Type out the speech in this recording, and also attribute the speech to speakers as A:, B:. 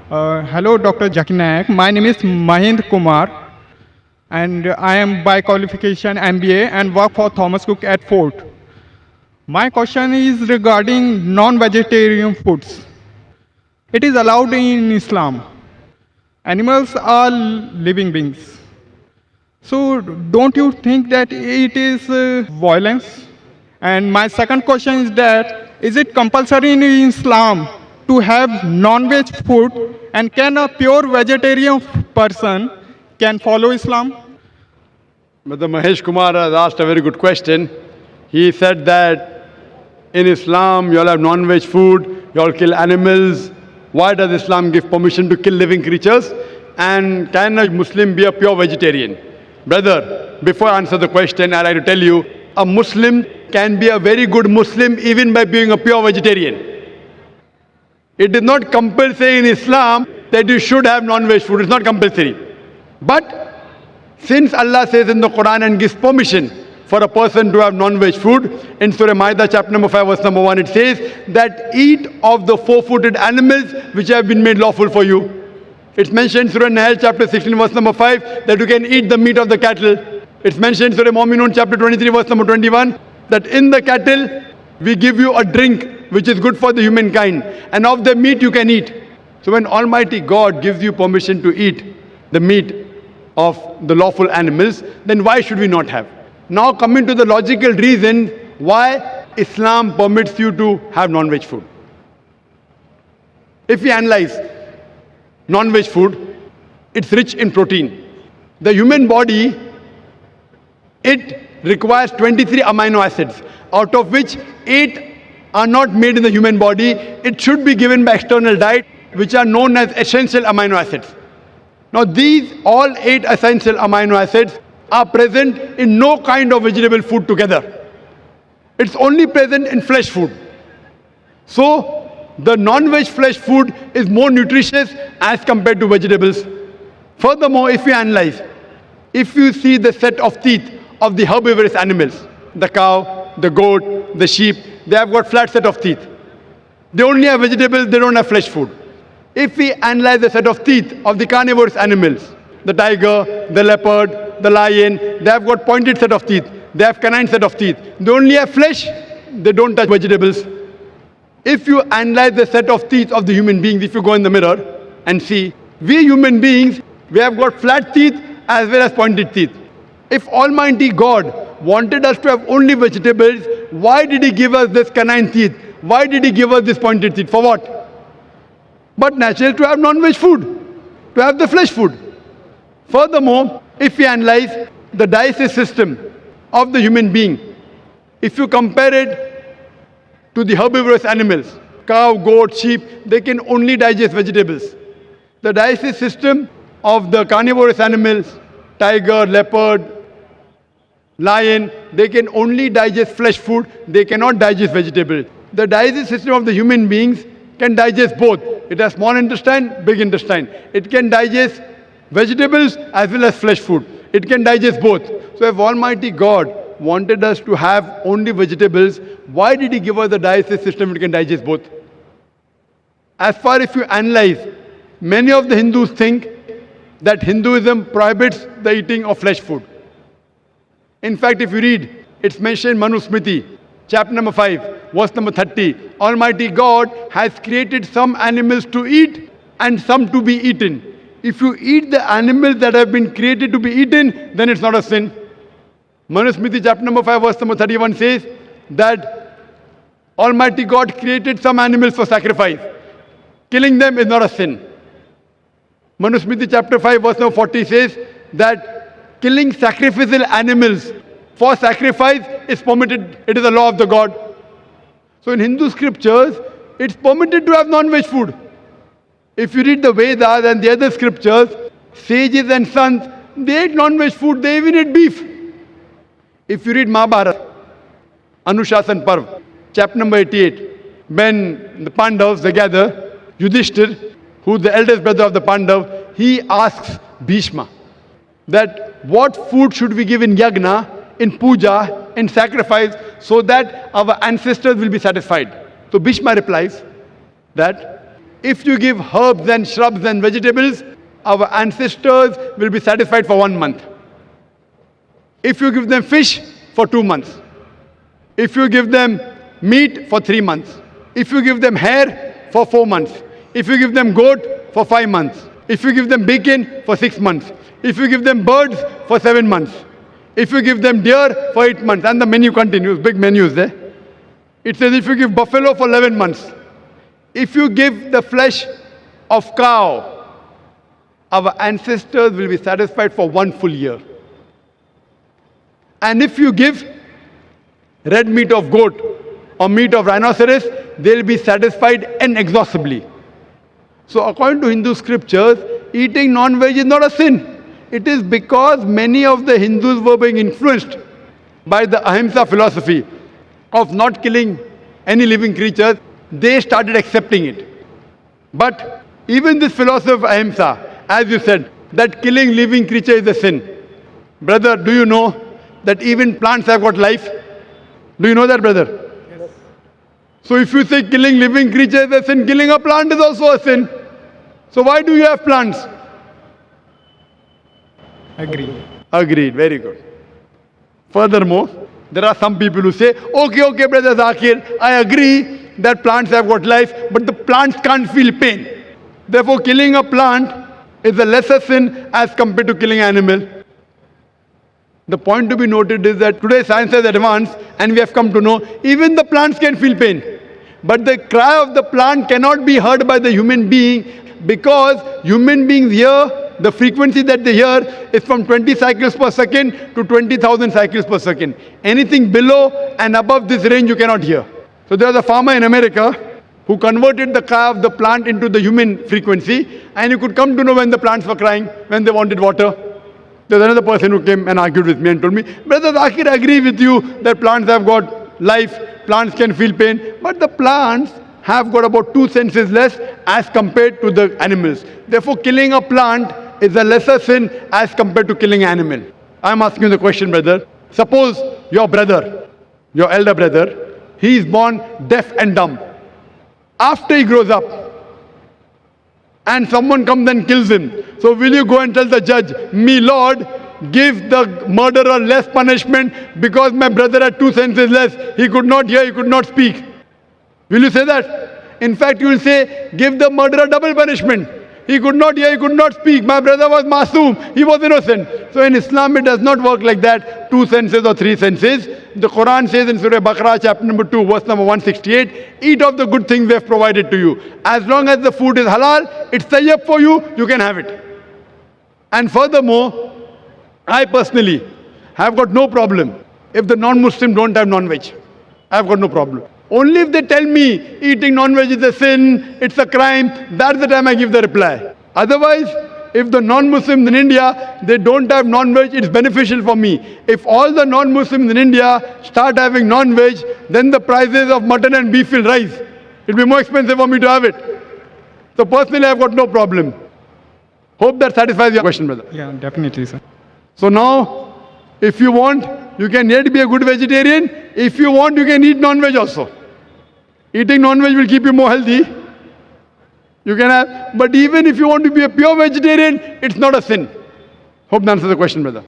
A: Hello, Dr. Zakir Naik. My name is Mahind Kumar, and I am by qualification MBA and work for Thomas Cook at Fort. My question is regarding non-vegetarian foods. It is allowed in Islam. Animals are living beings. So, don't you think that it is violence? And my second question is that is it compulsory in Islam to have non-veg food, and can a pure vegetarian person can follow Islam?
B: Mr. Mahesh Kumar has asked a very good question. He said that in Islam you all have non-veg food, you all kill animals. Why does Islam give permission to kill living creatures? And can a Muslim be a pure vegetarian? Brother, before I answer the question, I'd like to tell you, a Muslim can be a very good Muslim even by being a pure vegetarian. It is not compulsory in Islam that you should have non-veg food. It's not compulsory. But since Allah says in the Quran and gives permission for a person to have non-veg food, in Surah Ma'idah chapter number 5 verse number 1 it says that eat of the four-footed animals which have been made lawful for you. It's mentioned in Surah Nahl chapter 16 verse number 5 that you can eat the meat of the cattle. It's mentioned in Surah Mu'minun chapter 23 verse number 21 that in the cattle we give you a drink which is good for the humankind, and of the meat you can eat. So when Almighty God gives you permission to eat the meat of the lawful animals, then why should we not have? Now coming to the logical reason why Islam permits you to have non-veg food. If we analyze non-veg food, it's rich in protein. The human body, it requires 23 amino acids, out of which 8 are not made in the human body. It should be given by external diet, which are known as essential amino acids. Now these all 8 essential amino acids are present in no kind of vegetable food together. It's only present in flesh food. So the non-veg flesh food is more nutritious as compared to vegetables. Furthermore, if you analyze, if you see the set of teeth of the herbivorous animals, the cow, the goat, the sheep, they have got flat set of teeth. They only have vegetables, they don't have flesh food. If we analyze the set of teeth of the carnivorous animals, the tiger, the leopard, the lion, they have got pointed set of teeth. They have canine set of teeth. They only have flesh, they don't touch vegetables. If you analyze the set of teeth of the human beings, if you go in the mirror and see, we human beings, we have got flat teeth as well as pointed teeth. If Almighty God wanted us to have only vegetables, why did He give us this canine teeth? Why did He give us this pointed teeth? For what? But naturally to have non-veg food, to have the flesh food. Furthermore, if we analyze the digestive system of the human being, if you compare it to the herbivorous animals, cow, goat, sheep, they can only digest vegetables. The digestive system of the carnivorous animals, tiger, leopard, lion, they can only digest flesh food, they cannot digest vegetables. The digestive system of the human beings can digest both. It has small intestine, big intestine. It can digest vegetables as well as flesh food. It can digest both. So if Almighty God wanted us to have only vegetables, why did He give us the digestive system which can digest both? As far as you analyze, many of the Hindus think that Hinduism prohibits the eating of flesh food. In fact, if you read, it's mentioned in Manu Smriti, chapter number 5, verse number 30. Almighty God has created some animals to eat and some to be eaten. If you eat the animals that have been created to be eaten, then it's not a sin. Manu Smriti chapter number 5 verse number 31 says that Almighty God created some animals for sacrifice. Killing them is not a sin. Manu Smriti chapter 5 verse number 40 says that killing sacrificial animals for sacrifice is permitted. It is a law of the God. So in Hindu scriptures, it's permitted to have non-veg food. If you read the Vedas and the other scriptures, sages and sons, they ate non-veg food, they even ate beef. If you read Mahabharata, Anushasan Parv, chapter number 88, when the Pandavas, they gather, Yudhishthir, who is the eldest brother of the Pandav, he asks Bhishma that what food should we give in yagna, in puja, in sacrifice, so that our ancestors will be satisfied. So Bhishma replies that if you give herbs and shrubs and vegetables, our ancestors will be satisfied for 1 month. If you give them fish, for 2 months. If you give them meat, for 3 months. If you give them hair, for 4 months. If you give them goat, for 5 months. If you give them bacon, for 6 months. If you give them birds, for 7 months. If you give them deer, for 8 months. And the menu continues, big menus there. It says if you give buffalo for 11 months. If you give the flesh of cow, our ancestors will be satisfied for 1 full year. And if you give red meat of goat or meat of rhinoceros, they'll be satisfied inexhaustibly. So according to Hindu scriptures, eating non-veg is not a sin. It is because many of the Hindus were being influenced by the Ahimsa philosophy of not killing any living creatures. They started accepting it. But even this philosophy of Ahimsa, as you said, that killing living creature is a sin. Brother, do you know that even plants have got life? Do you know that, brother? Yes. So if you say killing living creature is a sin, killing a plant is also a sin. So why do you have plants? Agreed, very good. Furthermore, there are some people who say, okay, brother Zakir, I agree that plants have got life, but the plants can't feel pain. Therefore, killing a plant is a lesser sin as compared to killing an animal. The point to be noted is that today science has advanced and we have come to know even the plants can feel pain. But the cry of the plant cannot be heard by the human being because human beings hear, the frequency that they hear is from 20 cycles per second to 20,000 cycles per second. Anything below and above this range you cannot hear. So there was a farmer in America who converted the cry of the plant into the human frequency, and you could come to know when the plants were crying, when they wanted water. There's another person who came and argued with me and told me, Brother Zakir, I agree with you that plants have got life, plants can feel pain, but the plants have got about 2 senses less as compared to the animals. Therefore, killing a plant is a lesser sin as compared to killing an animal. I'm asking you the question, brother. Suppose your brother, your elder brother, he is born deaf and dumb. After he grows up, and someone comes and kills him. So will you go and tell the judge, me Lord, give the murderer less punishment because my brother had 2 senses less. He could not hear, he could not speak. Will you say that? In fact, you will say, give the murderer double punishment. He could not hear, he could not speak. My brother was masoom, he was innocent. So in Islam, it does not work like that, 2 senses or 3 senses. The Quran says in Surah Baqarah, chapter number 2, verse number 168, eat of the good things we have provided to you. As long as the food is halal, it's tayyib for you, you can have it. And furthermore, I personally have got no problem if the non-Muslim don't have non-veg. I have got no problem. Only if they tell me eating non-veg is a sin, it's a crime, that's the time I give the reply. Otherwise, if the non-Muslims in India, they don't have non-veg, it's beneficial for me. If all the non-Muslims in India start having non-veg, then the prices of mutton and beef will rise. It'll be more expensive for me to have it. So personally, I've got no problem. Hope that satisfies your question, brother.
A: Yeah, definitely, sir.
B: So now, if you want, you can yet be a good vegetarian. If you want, you can eat non-veg also. Eating non-veg will keep you more healthy. You can have, but even if you want to be a pure vegetarian, it's not a sin. Hope that answers the question, brother.